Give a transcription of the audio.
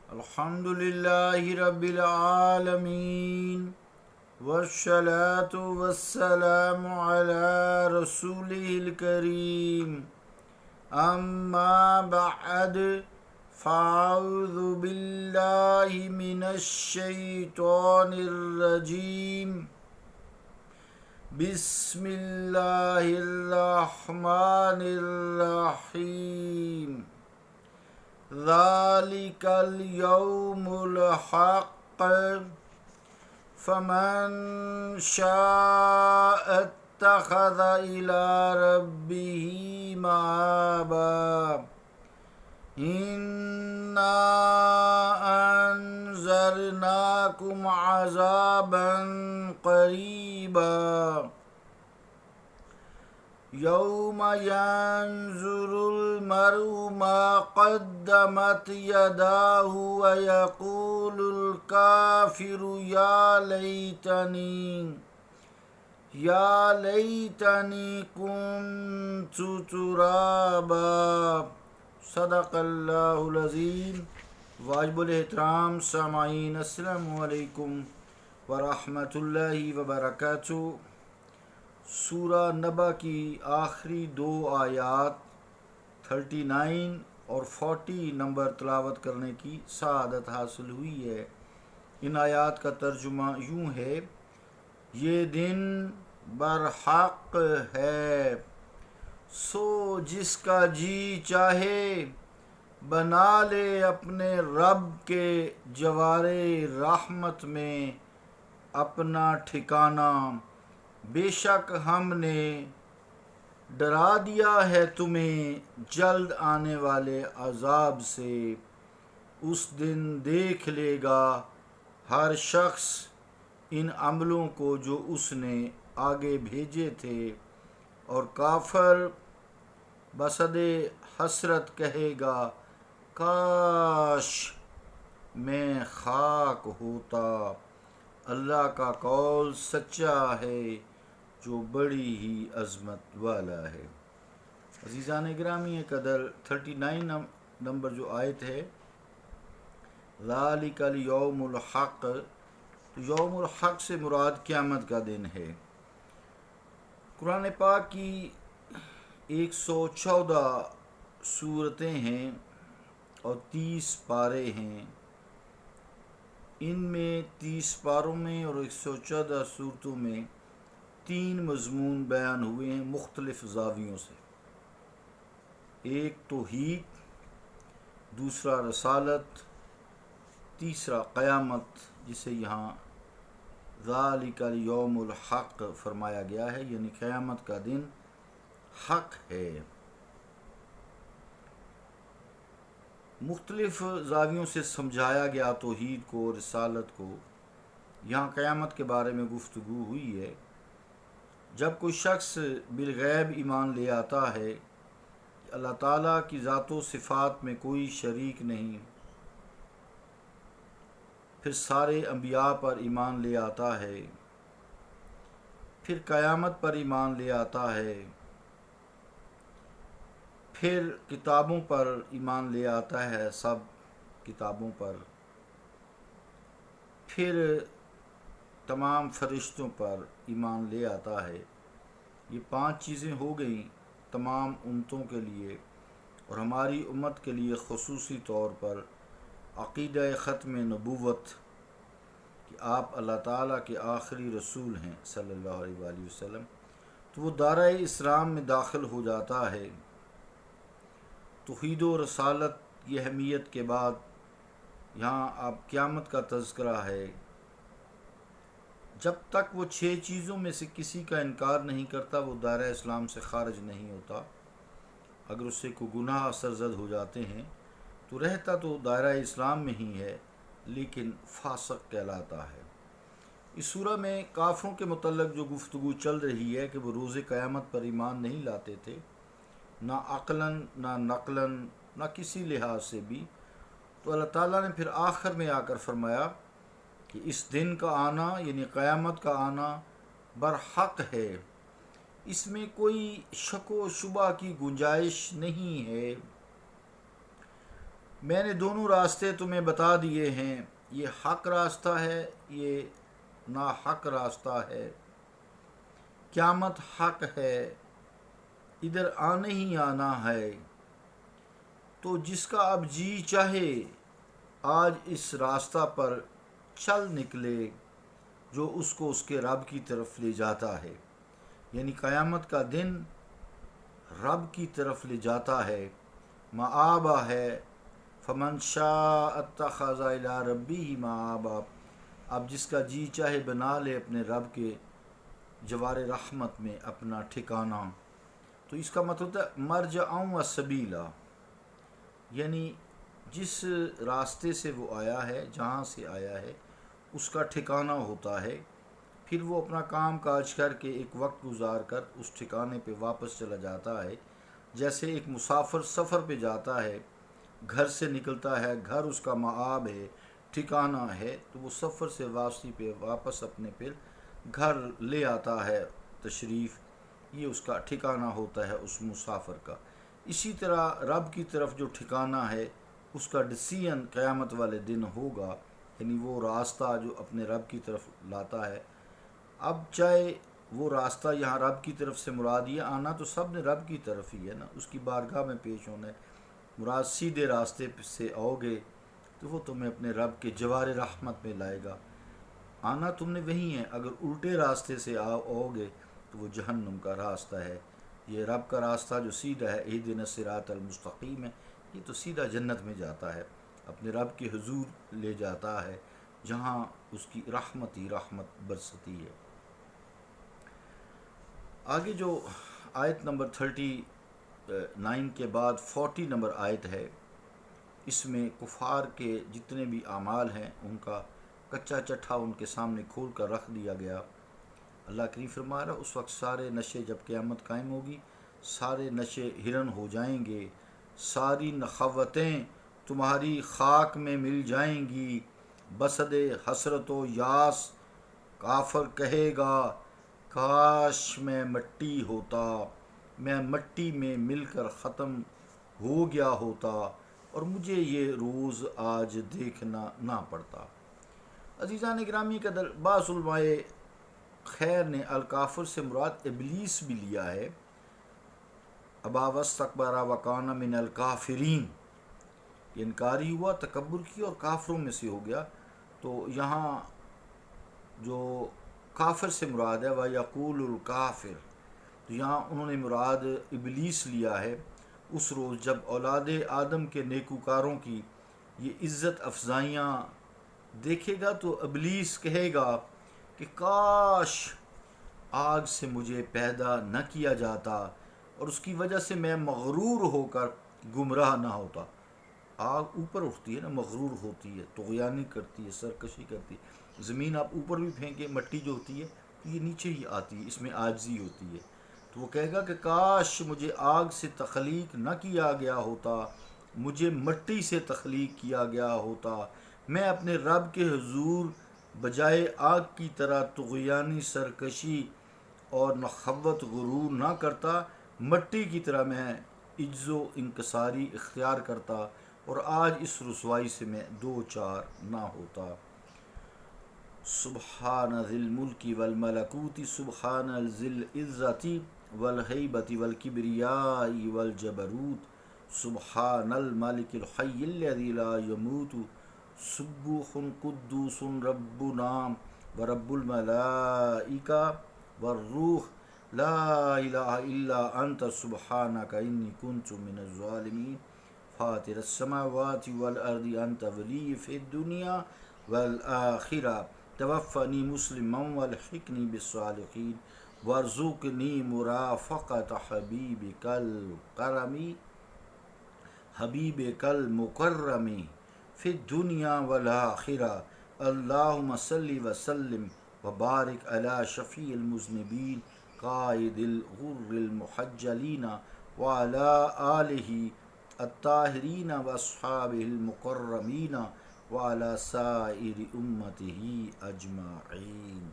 الحمد لله رب العالمين والصلاة والسلام على رسوله الكريم أما بعد فأعوذ بالله من الشيطان الرجيم بسم الله الرحمن الرحيم ذلك اليوم الحق فمن شاء اتخذ إلى ربه مآبا إنا أنذرناكم عذابا قريبا يوم ينظر المرء ما قدمت يداه ويقول الكافر يا ليتني كنت ترابا صدق اللہ العظیم۔ واجب الاحترام سامعین، السلام علیکم ورحمۃ اللہ وبرکاتہ۔ سورہ نبا کی آخری دو آیات 39 اور 40 نمبر تلاوت کرنے کی سعادت حاصل ہوئی ہے۔ ان آیات کا ترجمہ یوں ہے: یہ دن برحق ہے، سو جس کا جی چاہے بنا لے اپنے رب کے جوارِ رحمت میں اپنا ٹھکانہ۔ بے شک ہم نے ڈرا دیا ہے تمہیں جلد آنے والے عذاب سے۔ اس دن دیکھ لے گا ہر شخص ان عملوں کو جو اس نے آگے بھیجے تھے، اور کافر بصد حسرت کہے گا کاش میں خاک ہوتا۔ اللہ کا قول سچا ہے جو بڑی ہی عظمت والا ہے۔ عزیزان گرامی قدر، 39 نمبر جو آیت ہے، ذالک الیوم الحق، تو یوم الحق سے مراد قیامت کا دن ہے۔ قرآن پاک کی 114 سورتیں ہیں اور 30 پارے ہیں۔ ان میں 30 پاروں میں اور 114 سورتوں میں 3 مضمون بیان ہوئے ہیں مختلف زاویوں سے۔ ایک توحید، دوسرا رسالت، تیسرا قیامت، جسے یہاں ذالک الیوم الحق فرمایا گیا ہے، یعنی قیامت کا دن حق ہے۔ مختلف زاویوں سے سمجھایا گیا توحید کو، رسالت کو۔ یہاں قیامت کے بارے میں گفتگو ہوئی ہے۔ جب کوئی شخص بالغیب ایمان لے آتا ہے کہ اللہ تعالیٰ کی ذات و صفات میں کوئی شریک نہیں، پھر سارے انبیاء پر ایمان لے آتا ہے، پھر قیامت پر ایمان لے آتا ہے، پھر کتابوں پر ایمان لے آتا ہے، سب کتابوں پر، پھر تمام فرشتوں پر ایمان لے آتا ہے۔ یہ 5 چیزیں ہو گئیں تمام امتوں کے لیے، اور ہماری امت کے لیے خصوصی طور پر عقیدہ ختم نبوت کہ آپ اللہ تعالیٰ کے آخری رسول ہیں صلی اللہ علیہ وآلہ وسلم، تو وہ دارۂ اسلام میں داخل ہو جاتا ہے۔ توحید و رسالت کی اہمیت کے بعد یہاں آپ قیامت کا تذکرہ ہے۔ جب تک وہ 6 چیزوں میں سے کسی کا انکار نہیں کرتا، وہ دائرہ اسلام سے خارج نہیں ہوتا۔ اگر اس سے کوئی گناہ سرزد ہو جاتے ہیں تو رہتا تو دائرہ اسلام میں ہی ہے، لیکن فاسق کہلاتا ہے۔ اس سورہ میں کافروں کے متعلق جو گفتگو چل رہی ہے کہ وہ روز قیامت پر ایمان نہیں لاتے تھے، نہ عقلاً نہ نقلاً نہ کسی لحاظ سے بھی، تو اللہ تعالیٰ نے پھر آخر میں آ کر فرمایا کہ اس دن کا آنا یعنی قیامت کا آنا برحق ہے، اس میں کوئی شک و شبہ کی گنجائش نہیں ہے۔ میں نے دونوں راستے تمہیں بتا دیے ہیں، یہ حق راستہ ہے، یہ ناحق راستہ ہے۔ قیامت حق ہے، ادھر آنے ہی آنا ہے۔ تو جس کا اب جی چاہے آج اس راستہ پر چل نکلے جو اس کو اس کے رب کی طرف لے جاتا ہے، یعنی قیامت کا دن رب کی طرف لے جاتا ہے، مآبہ ہے۔ فمن شاء اتخذ الی ربہ مآبہ، اب جس کا جی چاہے بنا لے اپنے رب کے جوار رحمت میں اپنا ٹھکانہ۔ تو اس کا مطلب ہوتا ہے مرجعا و سبیلا، یعنی جس راستے سے وہ آیا ہے، جہاں سے آیا ہے، اس کا ٹھکانہ ہوتا ہے۔ پھر وہ اپنا کام کاج کر کے ایک وقت گزار کر اس ٹھکانے پہ واپس چلا جاتا ہے۔ جیسے ایک مسافر سفر پہ جاتا ہے، گھر سے نکلتا ہے، گھر اس کا مآب ہے، ٹھکانہ ہے، تو وہ سفر سے واپسی پہ واپس اپنے پھر گھر لے آتا ہے تشریف، یہ اس کا ٹھکانہ ہوتا ہے اس مسافر کا۔ اسی طرح رب کی طرف جو ٹھکانہ ہے اس کا ڈسیزن قیامت والے دن ہوگا، یعنی وہ راستہ جو اپنے رب کی طرف لاتا ہے۔ اب چاہے وہ راستہ یہاں رب کی طرف سے مراد یہ آنا تو سب نے رب کی طرف ہی ہے نا، اس کی بارگاہ میں پیش ہونا ہے۔ مراد سیدھے راستے سے آؤ گے تو وہ تمہیں اپنے رب کے جوار رحمت میں لائے گا، آنا تم نے وہی ہے۔ اگر الٹے راستے سے آؤ گے تو وہ جہنم کا راستہ ہے۔ یہ رب کا راستہ جو سیدھا ہے، اہدنا الصراط المستقیم ہے، یہ تو سیدھا جنت میں جاتا ہے، اپنے رب کے حضور لے جاتا ہے جہاں اس کی رحمت ہی رحمت برستی ہے۔ آگے جو آیت نمبر 39 کے بعد 40 نمبر آیت ہے، اس میں کفار کے جتنے بھی اعمال ہیں ان کا کچا چٹھا ان کے سامنے کھول کر رکھ دیا گیا۔ اللہ کریم فرما رہا اس وقت سارے نشے، جب قیامت قائم ہوگی سارے نشے ہرن ہو جائیں گے، ساری نخوتیں تمہاری خاک میں مل جائیں گی۔ بسد حسرت و یاس کافر کہے گا کاش میں مٹی ہوتا، میں مٹی میں مل کر ختم ہو گیا ہوتا اور مجھے یہ روز آج دیکھنا نہ پڑتا۔ عزیزان گرامی قدر، بعض علماء خیر نے الکافر سے مراد ابلیس بھی لیا ہے۔ ابا واستکبر وکان من الکافرین، یہ انکاری ہوا، تکبر کیا اور کافروں میں سے ہو گیا۔ تو یہاں جو کافر سے مراد ہے وَيَقُولُ الْكَافِرُ، تو یہاں انہوں نے مراد ابلیس لیا ہے۔ اس روز جب اولاد آدم کے نیکوکاروں کی یہ عزت افزائیاں دیکھے گا تو ابلیس کہے گا کہ کاش آگ سے مجھے پیدا نہ کیا جاتا اور اس کی وجہ سے میں مغرور ہو کر گمراہ نہ ہوتا۔ آگ اوپر اٹھتی ہے نا، مغرور ہوتی ہے، طغیانی کرتی ہے، سرکشی کرتی ہے۔ زمین آپ اوپر بھی پھینکے، مٹی جو ہوتی ہے تو یہ نیچے ہی آتی ہے، اس میں عاجزی ہوتی ہے۔ تو وہ کہے گا کہ کاش مجھے آگ سے تخلیق نہ کیا گیا ہوتا، مجھے مٹی سے تخلیق کیا گیا ہوتا، میں اپنے رب کے حضور بجائے آگ کی طرح طغیانی سرکشی اور نخوت غرور نہ کرتا، مٹی کی طرح میں عجز و انکساری اختیار کرتا اور آج اس رسوائی سے میں دو چار نہ ہوتا۔ سبحان ذی الملک والملکوت، سبحان ذی العزت والہیبت والکبریاء والجبروت، سبحان الملک الحی الذی لا یموت، سبوح قدوس ربنا ورب الملائکہ والروح، لا الہ الا انت سبحانک انی کنت من الظالمین، فاطر السماوات والارض انت ولی فی الدنیا والآخرہ، توفنی مسلما والحقنی بالصالحین، وارزقنی مرافقۃ حبیبک الکرمی، حبیبک المکرم فی الدنیا والآخرہ، اللہم صلی وسلم وبارک علی شفیع المذنبین قائد الغر المحجلین وعلی آلہ الطاہرین واصحابہ المکرمین وعلی سائر امتہ اجمعین۔